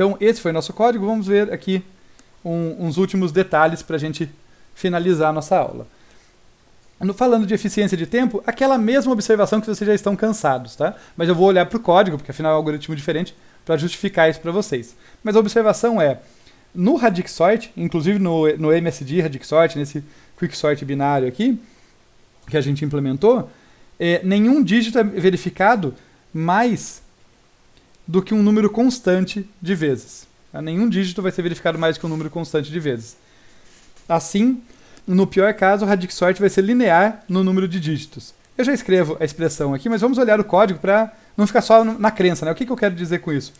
Então, esse foi o nosso código. Vamos ver aqui uns últimos detalhes para a gente finalizar a nossa aula. Falando de eficiência de tempo, aquela mesma observação que vocês já estão cansados, tá? Mas eu vou olhar para o código, porque afinal é um algoritmo diferente, para justificar isso para vocês. Mas a observação é, no Radixsort, inclusive no MSD Radixsort, nesse Quicksort binário aqui, que a gente implementou, nenhum dígito é verificado mais do que um número constante de vezes. Tá? Nenhum dígito vai ser verificado mais do que um número constante de vezes. Assim, no pior caso, o Radixsort vai ser linear no número de dígitos. Eu já escrevo a expressão aqui, mas vamos olhar o código para não ficar só na crença, né? O que eu quero dizer com isso?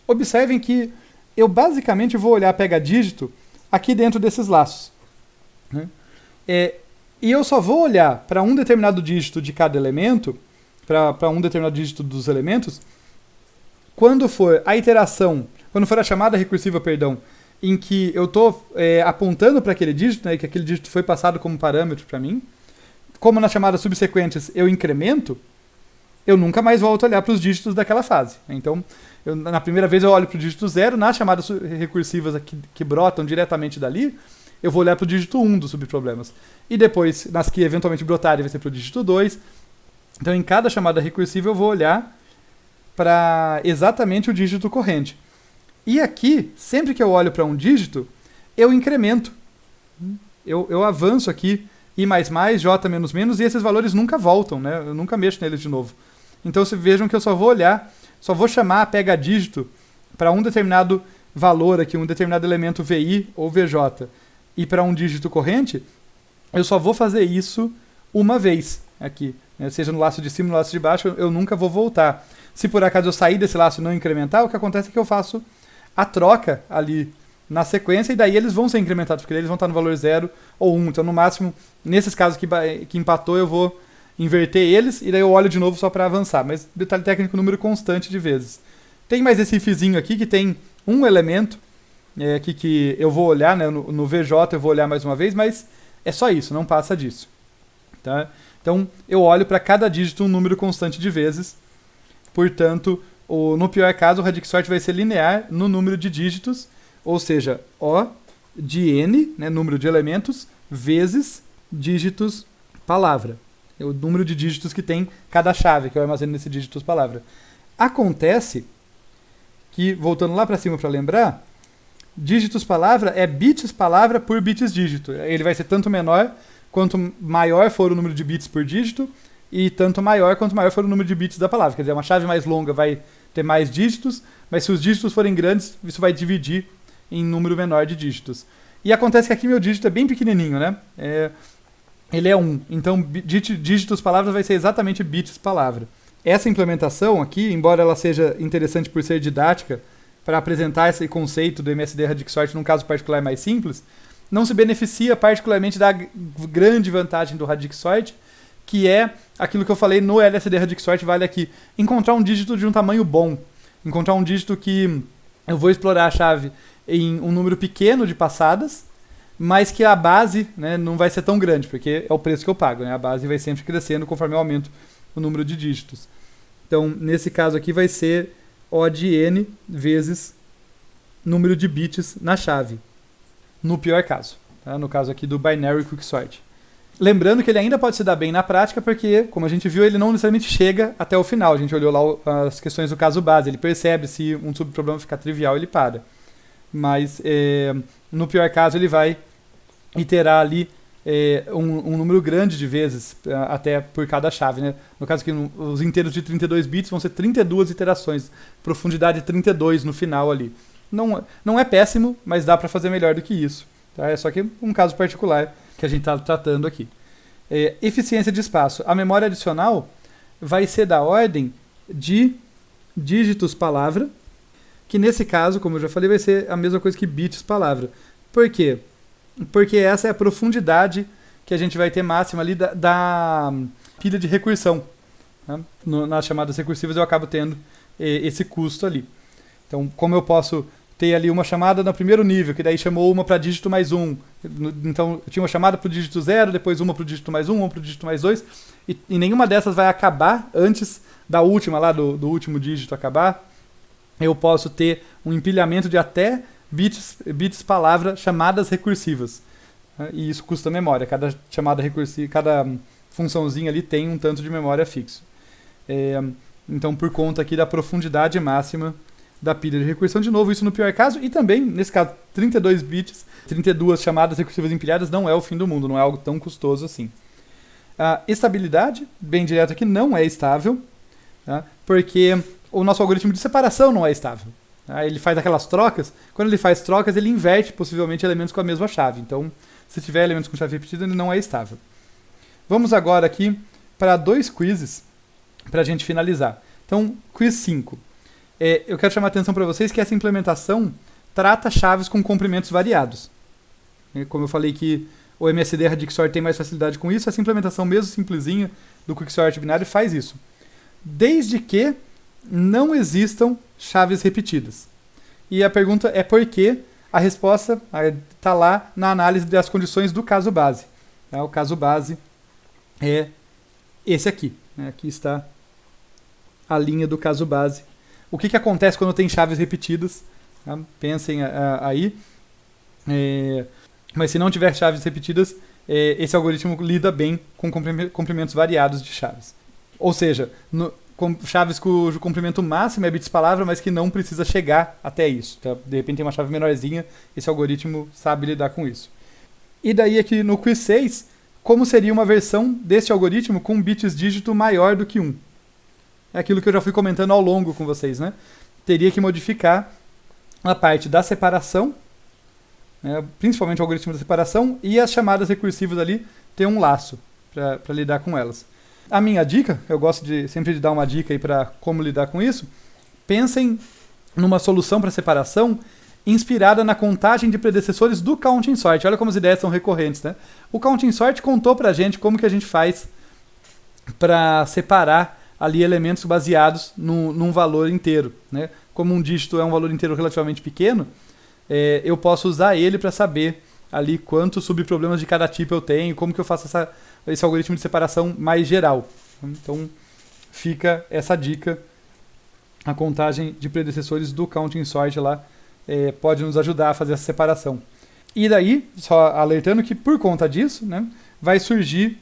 Observem que eu basicamente vou olhar pega dígito aqui dentro desses laços. Né? E eu só vou olhar para um determinado dígito de cada elemento, para um determinado dígito dos elementos, quando for a iteração, quando for a chamada recursiva, perdão, em que eu estou apontando para aquele dígito, né, que aquele dígito foi passado como parâmetro para mim. Como nas chamadas subsequentes eu incremento, eu nunca mais volto a olhar para os dígitos daquela fase. Então, na primeira vez eu olho para o dígito 0, nas chamadas recursivas que brotam diretamente dali, eu vou olhar para o dígito 1 dos subproblemas. E depois, nas que eventualmente brotarem, vai ser para o dígito 2. Então, em cada chamada recursiva eu vou olhar para exatamente o dígito corrente. E aqui, sempre que eu olho para um dígito, eu incremento. Eu avanço aqui I++, J menos, e esses valores nunca voltam, né? Eu nunca mexo neles de novo. Então, vocês vejam que eu só vou olhar, só vou chamar a pega dígito para um determinado valor aqui, um determinado elemento VI ou VJ, e para um dígito corrente, eu só vou fazer isso uma vez aqui. Né? Seja no laço de cima ou no laço de baixo, eu nunca vou voltar. Se por acaso eu sair desse laço e não incrementar, o que acontece é que eu faço a troca ali na sequência, e daí eles vão ser incrementados, porque eles vão estar no valor 0 ou 1. Então, no máximo, nesses casos que empatou, eu vou inverter eles, e daí eu olho de novo só para avançar. Mas detalhe técnico, número constante de vezes. Tem mais esse ifzinho aqui, que tem um elemento, aqui que eu vou olhar, né, no VJ eu vou olhar mais uma vez, mas é só isso, não passa disso. Tá? Então, eu olho para cada dígito um número constante de vezes, portanto, no pior caso, o Radixsort vai ser linear no número de dígitos, ou seja, O de N, né, número de elementos, vezes dígitos palavra. É o número de dígitos que tem cada chave, que eu armazeno nesse dígitos palavra. Acontece que, voltando lá para cima para lembrar, dígitos palavra é bits palavra por bits dígito. Ele vai ser tanto menor quanto maior for o número de bits por dígito, e tanto maior quanto maior for o número de bits da palavra. Quer dizer, uma chave mais longa vai ter mais dígitos, mas se os dígitos forem grandes, isso vai dividir em número menor de dígitos. E acontece que aqui meu dígito é bem pequenininho, né? Ele é 1. Então, dígitos palavras vai ser exatamente bits palavra. Essa implementação aqui, embora ela seja interessante por ser didática, para apresentar esse conceito do MSD Radixsort num caso particular mais simples, não se beneficia particularmente da grande vantagem do Radixsort, que é aquilo que eu falei no LSD Radixsort, vale aqui. Encontrar um dígito de um tamanho bom. Encontrar um dígito que eu vou explorar a chave em um número pequeno de passadas, mas que a base, né, não vai ser tão grande, porque é o preço que eu pago. Né? A base vai sempre crescendo conforme eu aumento o número de dígitos. Então, nesse caso aqui, vai ser O de N vezes número de bits na chave. No pior caso. Tá? No caso aqui do Binary Quicksort. Lembrando que ele ainda pode se dar bem na prática, porque, como a gente viu, ele não necessariamente chega até o final. A gente olhou lá as questões do caso base. Ele percebe se um subproblema ficar trivial, ele para. Mas, no pior caso, ele vai iterar ali um número grande de vezes, até por cada chave. Né? No caso aqui, os inteiros de 32 bits vão ser 32 iterações. Profundidade 32 no final ali. Não é péssimo, mas dá para fazer melhor do que isso. Tá? É só que um caso particular que a gente está tratando aqui. Eficiência de espaço. A memória adicional vai ser da ordem de dígitos palavra, que nesse caso, como eu já falei, vai ser a mesma coisa que bits palavra. Por quê? Porque essa é a profundidade que a gente vai ter máxima ali da pilha de recursão. Né? Nas chamadas recursivas eu acabo tendo esse custo ali. Então, como eu posso ter ali uma chamada no primeiro nível, que daí chamou uma para dígito mais 1. Então, eu tinha uma chamada para o dígito 0, depois uma para o dígito mais 1, uma para o dígito mais 2, e nenhuma dessas vai acabar antes da última lá, do último dígito acabar. eu posso ter um empilhamento de até bits palavra chamadas recursivas. E isso custa memória. Cada chamada recursiva, cada funçãozinha ali tem um tanto de memória fixo. Então, por conta aqui da profundidade máxima da pilha de recursão, de novo, isso no pior caso, e também, nesse caso, 32 bits, 32 chamadas recursivas empilhadas não é o fim do mundo, não é algo tão custoso assim. A estabilidade, bem direto aqui, não é estável, tá? Porque o nosso algoritmo de separação não é estável. Tá? Ele faz aquelas trocas, quando ele faz trocas, ele inverte possivelmente elementos com a mesma chave. Então, se tiver elementos com chave repetida, ele não é estável. Vamos agora aqui para 2 quizzes para a gente finalizar. Então, quiz 5. Eu quero chamar a atenção para vocês que essa implementação trata chaves com comprimentos variados. Como eu falei que o MSD Radixsort tem mais facilidade com isso, essa implementação mesmo simplesinha do Quicksort binário faz isso. Desde que não existam chaves repetidas. E a pergunta é por quê? A resposta está lá na análise das condições do caso base. Tá? O caso base é esse aqui. Aqui está a linha do caso base. O que acontece quando tem chaves repetidas? Tá? Pensem aí. Mas se não tiver chaves repetidas, esse algoritmo lida bem com comprimentos variados de chaves. Ou seja, chaves cujo comprimento máximo é bits palavra, mas que não precisa chegar até isso. Tá? De repente tem uma chave menorzinha, esse algoritmo sabe lidar com isso. E daí aqui no quiz 6, como seria uma versão desse algoritmo com bits dígito maior do que 1? É aquilo que eu já fui comentando ao longo com vocês, né? Teria que modificar a parte da separação, principalmente o algoritmo da separação, e as chamadas recursivas ali ter um laço para lidar com elas. A minha dica, eu gosto sempre de dar uma dica aí para como lidar com isso, pensem numa solução para separação inspirada na contagem de predecessores do counting sort. Olha como as ideias são recorrentes, né? O counting sort contou para a gente como que a gente faz para separar ali elementos baseados num valor inteiro, né? Como um dígito é um valor inteiro relativamente pequeno, eu posso usar ele para saber ali quantos subproblemas de cada tipo eu tenho, como que eu faço esse algoritmo de separação mais geral. Então, fica essa dica. A contagem de predecessores do counting sort lá pode nos ajudar a fazer essa separação. E daí, só alertando que por conta disso, né, vai surgir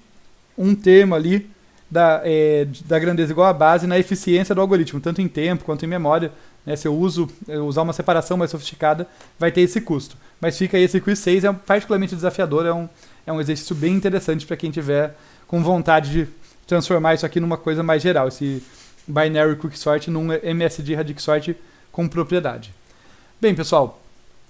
um termo ali da grandeza igual à base na eficiência do algoritmo, tanto em tempo quanto em memória. Né, se eu usar uma separação mais sofisticada, vai ter esse custo. Mas fica aí, esse quiz 6 é particularmente desafiador, é um exercício bem interessante para quem tiver com vontade de transformar isso aqui numa coisa mais geral, esse Binary Quicksort num MSD Radixsort com propriedade. Bem, pessoal,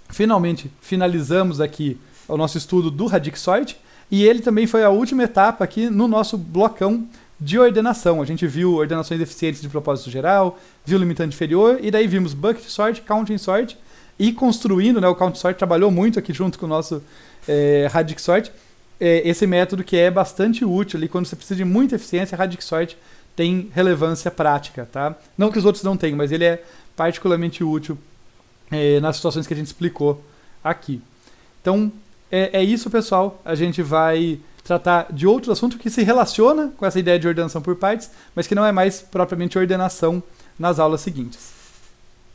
finalmente finalizamos aqui o nosso estudo do Radixsort, e ele também foi a última etapa aqui no nosso blocão de ordenação. A gente viu ordenações eficientes de propósito geral, viu limitante inferior, e daí vimos bucket sort, counting sort, e construindo, né, o counting sort trabalhou muito aqui junto com o nosso Radixsort, esse método que é bastante útil ali, quando você precisa de muita eficiência, Radixsort tem relevância prática, tá? Não que os outros não tenham, mas ele é particularmente útil nas situações que a gente explicou aqui. Então, é isso, pessoal. A gente vai tratar de outro assunto que se relaciona com essa ideia de ordenação por partes, mas que não é mais propriamente ordenação nas aulas seguintes.